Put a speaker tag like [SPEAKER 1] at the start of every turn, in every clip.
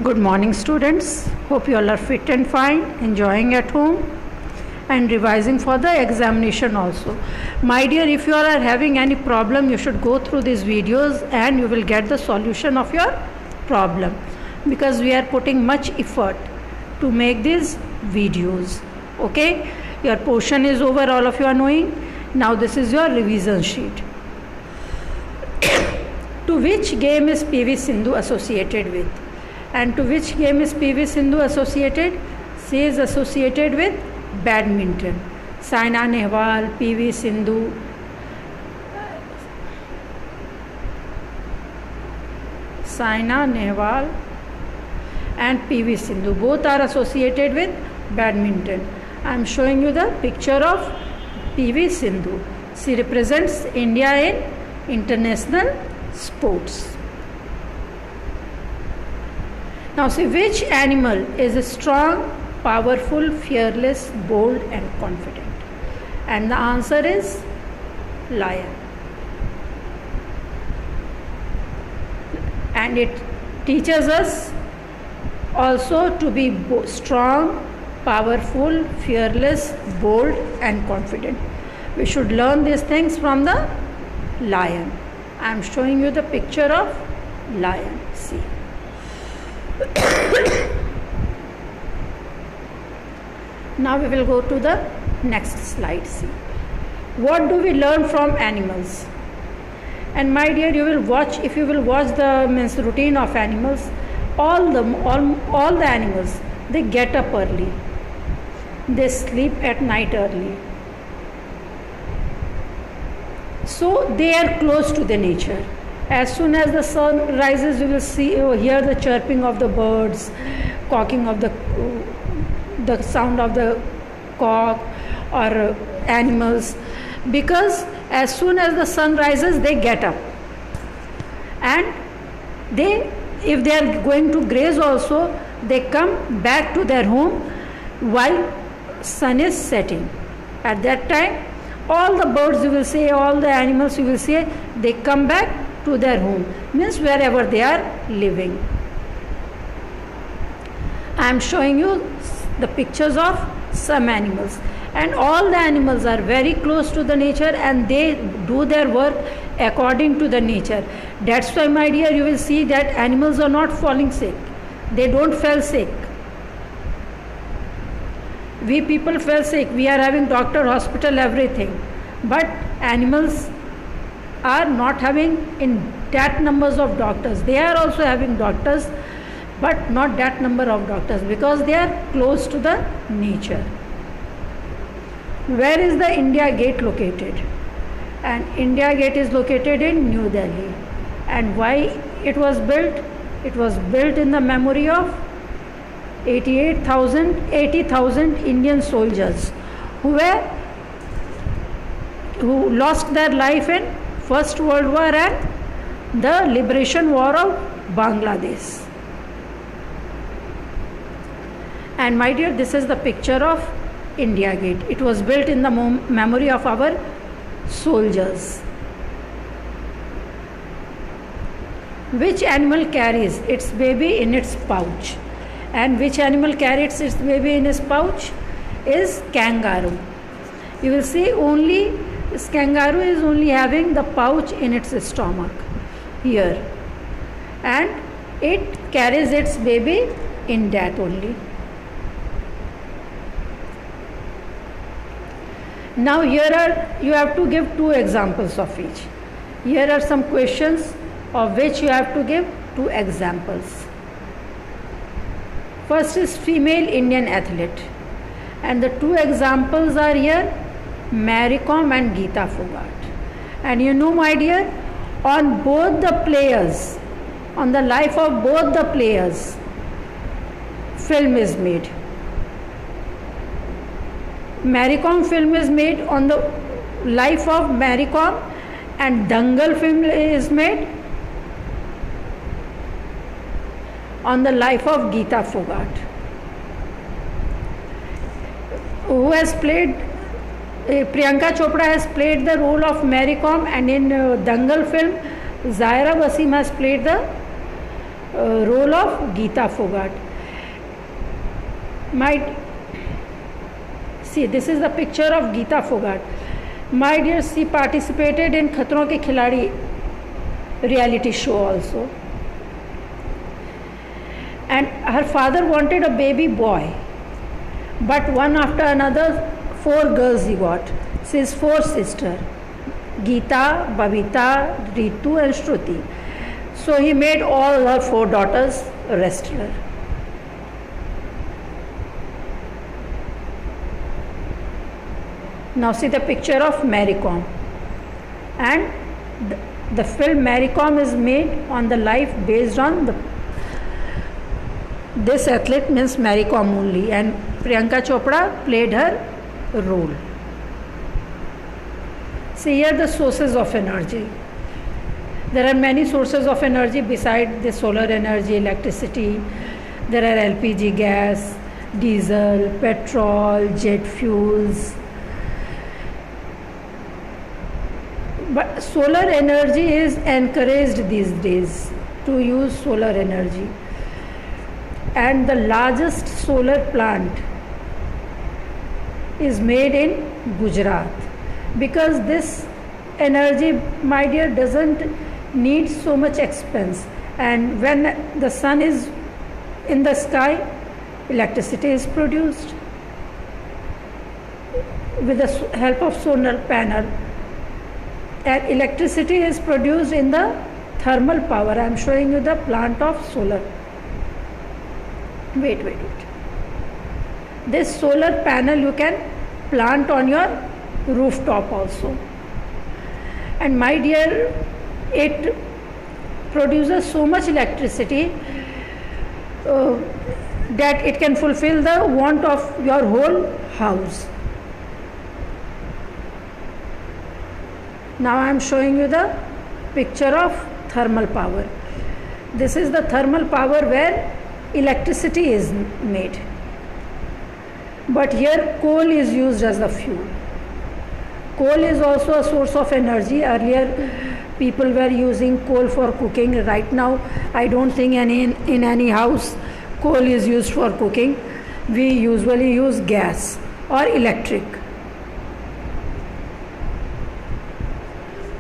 [SPEAKER 1] Good morning, students. Hope you all are fit and fine, enjoying at home and revising for the examination also. My dear, if you all are having any problem, you should go through these videos and you will get the solution of your problem, because we are putting much effort to make these videos. Okay, your portion is over, all of you are knowing. Now this is your revision sheet. To which game is PV Sindhu associated with? And to which game is PV Sindhu associated? She is associated with badminton. Saina Nehwal, PV Sindhu. Saina Nehwal and PV Sindhu both are associated with badminton. I am showing you the picture of PV Sindhu. She represents India in international sports. Now see, which animal is strong, powerful, fearless, bold and confident? And the answer is lion. And it teaches us also to be strong, powerful, fearless, bold and confident. We should learn these things from the lion. I am showing you the picture of lion. See. Now we will go to the next slide. See, what do we learn from animals? And my dear, you will watch, if you will watch the routine of animals, all the animals, they get up early, they sleep at night early, so they are close to the nature. As soon as the sun rises, you will hear the chirping of the birds, quacking of the sound of the cock or animals, because as soon as the sun rises, they get up, and if they are going to graze also, they come back to their home while sun is setting. At that time, all the birds, you will say, all the animals, you will say, they come back to their home, means wherever they are living. I am showing you the pictures of some animals, and all the animals are very close to the nature and they do their work according to the nature. That's why, my dear, you will see that animals are not falling sick. They don't fall sick. We people fall sick. We are having doctor, hospital, everything. But animals are not having in that numbers of doctors. They are also having doctors, but not that number of doctors, because they are close to the nature. Where is the India Gate located? And India Gate is located in New Delhi. And why it was built? It was built in the memory of 80,000 Indian soldiers who lost their life in First World War and the Liberation War of Bangladesh. And my dear, this is the picture of India Gate. It was built in the memory of our soldiers. Which animal carries its baby in its pouch? And which animal carries its baby in its pouch? Is kangaroo. You will see this kangaroo is only having the pouch in its stomach here, and it carries its baby in that only. Now here you have to give two examples of each. Here are some questions of which you have to give two examples. First is female Indian athlete, and the two examples are here, Mary Kom and Geeta Fogart. And you know, my dear, on both the players, on the life of both the players, film is made. Mary Kom film is made on the life of Mary Kom, and Dangal film is made on the life of Geeta Fogart, who has played Priyanka Chopra has played the role of Mary Kom, and in Dangal film Zaira Wasim has played the role of Geeta Fogart. See, this is the picture of Geeta Fogart. My dear, she participated in Khatron Ke Khiladi reality show also. And her father wanted a baby boy, but one after another 4 girls he got. She is 4 sisters, Geeta, Babita, Ritu and Shruti. So he made all her 4 daughters wrestler. Now see the picture of Mary Kom, and the film Mary Kom is made on the life based on this athlete, means Mary Kom only, and Priyanka Chopra played her role. See here the sources of energy. There are many sources of energy beside the solar energy, electricity. There are LPG gas, diesel, petrol, jet fuels. But solar energy is encouraged these days to use solar energy. And the largest solar plant is made in Gujarat, because this energy, my dear, doesn't need so much expense, and when the sun is in the sky, electricity is produced with the help of solar panel, and electricity is produced in the thermal power. I am showing you the plant of solar. Wait. This solar panel you can plant on your rooftop also, and my dear, it produces so much electricity that it can fulfill the want of your whole house. Now I am showing you the picture of thermal power. This is the thermal power where electricity is made, but here coal is used as the fuel. Coal is also a source of energy. Earlier people were using coal for cooking. Right now I don't think in any house coal is used for cooking. We usually use gas or electric.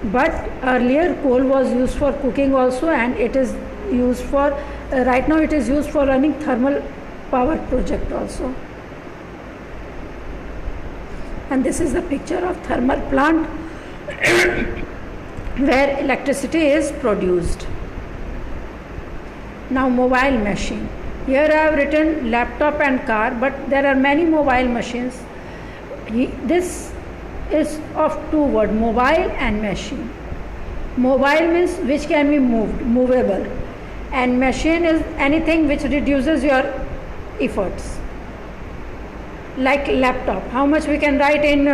[SPEAKER 1] But earlier coal was used for cooking also, and it is used for right now it is used for running thermal power project also. And this is the picture of thermal plant where electricity is produced. Now mobile machine. Here I have written laptop and car, but there are many mobile machines. This is of 2 words, mobile and machine. Mobile means which can be moved, movable, and machine is anything which reduces your efforts. Like laptop, how much we can write in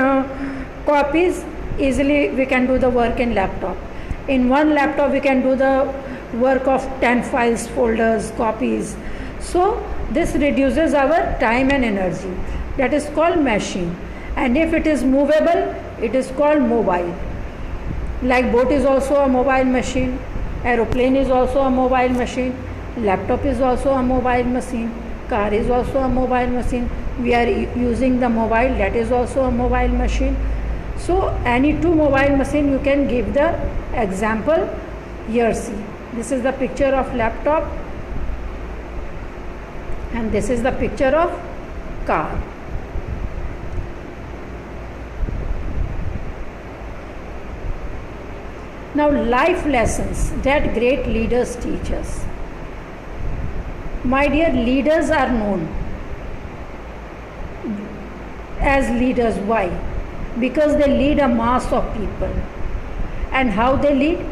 [SPEAKER 1] copies, easily we can do the work in laptop. In one laptop we can do the work of 10 files, folders, copies. So this reduces our time and energy. That is called machine. And if it is movable, it is called mobile. Like boat is also a mobile machine, aeroplane is also a mobile machine, laptop is also a mobile machine, car is also a mobile machine. We are using the mobile, that is also a mobile machine. So any 2 mobile machine you can give the example. Here see, this is the picture of laptop and this is the picture of car. Now life lessons that great leaders teach us. My dear, leaders are known as leaders. Why? Because they lead a mass of people. And how they lead?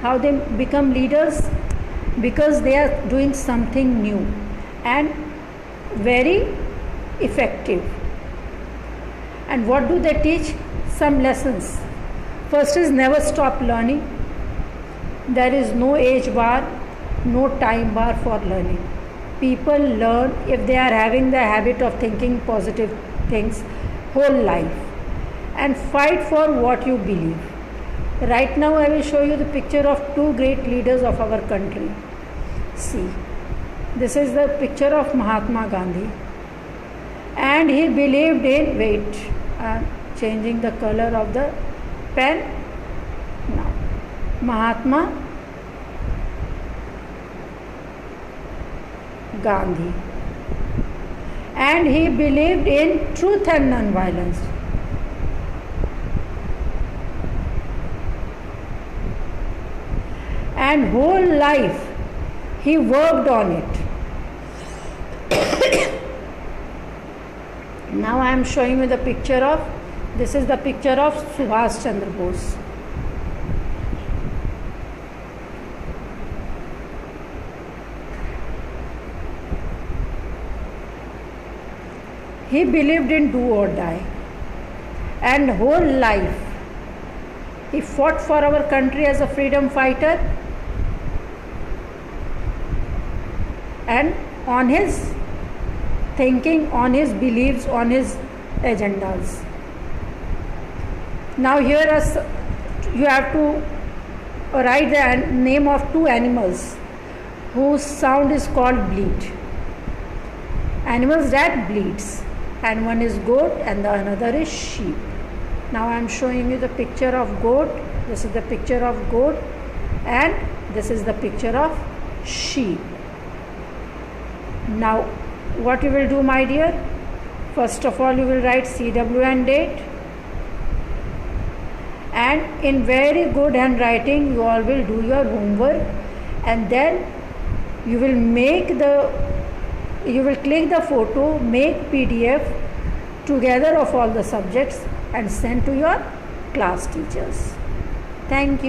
[SPEAKER 1] How they become leaders? Because they are doing something new and very effective. And what do they teach? Some lessons. First is never stop learning. There is no age bar, no time bar for learning. People learn if they are having the habit of thinking positive things whole life, and fight for what you believe. Right now I will show you the picture of 2 great leaders of our country. See, this is the picture of Mahatma Gandhi, and he believed in, wait, changing the color of the pen now, Mahatma Gandhi, and he believed in truth and non-violence. And whole life he worked on it. Now I am showing you the picture of, this is the picture of Subhash Chandra Bose. He believed in do or die, and whole life he fought for our country as a freedom fighter, and on his thinking, on his beliefs, on his agendas. Now here you have to write the name of two animals whose sound is called bleat. Animals that bleats, and one is goat and the another is sheep. Now I am showing you the picture of goat. This is the picture of goat, and this is the picture of sheep. Now what you will do, my dear? First of all, you will write CW and date, and in very good handwriting you all will do your homework, and then you will click the photo, make PDF together of all the subjects and send to your class teachers. Thank you.